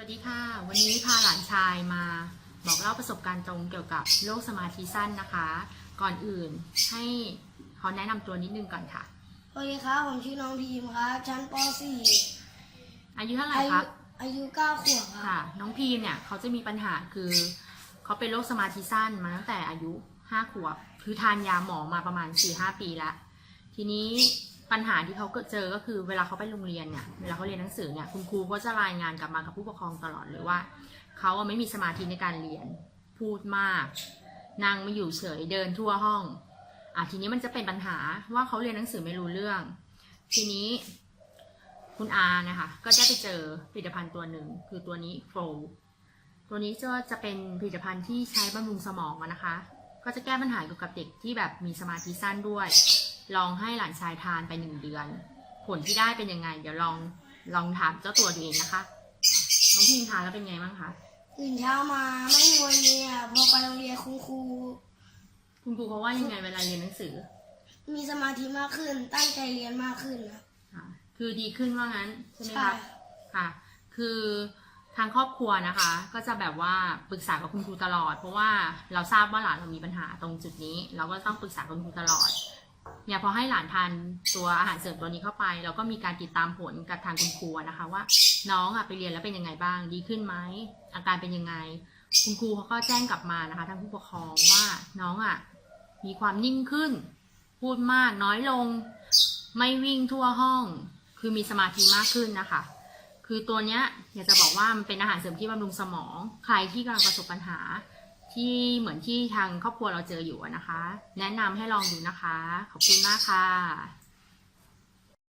ดีค่ะวันนี้พาหลานชายมาบอกเล่าประสบการณ์ตรงเกี่ยวกับโรคสมาธิสั้นนะคะก่อนอื่นให้เขาแนะนำตัวนิดนึงก่อนค่ะสวัสดีครับผมชื่อน้องพีมครับชั้นป .4 อายุเท่าไหร่ครับอายุ9 ขวบครับค่ะน้องพีมเนี่ยเขาจะมีปัญหาคือเขาเป็นโรคสมาธิสั้นมาตั้งแต่อายุ5 ขวบคือทานยาหมอมาประมาณ 4-5 ปีแล้วทีนี้ปัญหาที่เขาเจอก็คือเวลาเขาไปโรงเรียนเนี่ยเวลาเขาเรียนหนังสือเนี่ยคุณครูก็จะรายงานกลับมากับผู้ปกครองตลอดเลยว่าเขาไม่มีสมาธิในการเรียนพูดมากนั่งไม่อยู่เฉยเดินทั่วห้องทีนี้มันจะเป็นปัญหาว่าเขาเรียนหนังสือไม่รู้เรื่องทีนี้คุณอานะคะก็ได้ไปเจอผลิตภัณฑ์ตัวหนึ่งคือตัวนี้โฟลตัวนี้จะเป็นผลิตภัณฑ์ที่ใช้บำรุงสมองนะคะก็จะแก้ปัญหาเกี่ยวกับเด็กที่แบบมีสมาธิสั้นด้วยลองให้หลานชายทานไป1 เดือนผลที่ได้เป็นยังไงเดี๋ยวลองถามเจ้าตัวดูเองนะคะน้องพิมทานแล้วเป็นไงบ้างคะตื่นเช้ามาไม่งวงเงียพอไปโรงเรียนคุณครูเขาว่ายังไงเวลาเรียนหนังสือมีสมาธิมากขึ้นตั้งใจเรียนมากขึ้นครับคือดีขึ้นว่างั้นใช่ไหมคะค่ะคือทางครอบครัวนะคะก็จะแบบว่าปรึกษากับคุณครูตลอดเพราะว่าเราทราบว่าหลานเรามีปัญหาตรงจุดนี้เราก็ต้องปรึกษาคุณครูตลอดเนี่ยพอให้หลานทานตัวอาหารเสริมตัวนี้เข้าไปเราก็มีการติดตามผลกับทางคุณครูนะคะว่าน้องไปเรียนแล้วเป็นยังไงบ้างดีขึ้นไหมอาการเป็นยังไงคุณครูเขาก็แจ้งกลับมานะคะทางผู้ปกครองว่าน้องมีความนิ่งขึ้นพูดมากน้อยลงไม่วิ่งทั่วห้องคือมีสมาธิมากขึ้นนะคะคือตัวเนี้ยอยากจะบอกว่ามันเป็นอาหารเสริมที่บำรุงสมองใครที่กำลังประสบปัญหาที่เหมือนที่ทางครอบครัวเราเจออยู่นะคะแนะนำให้ลองดูนะคะขอบคุณมากค่ะ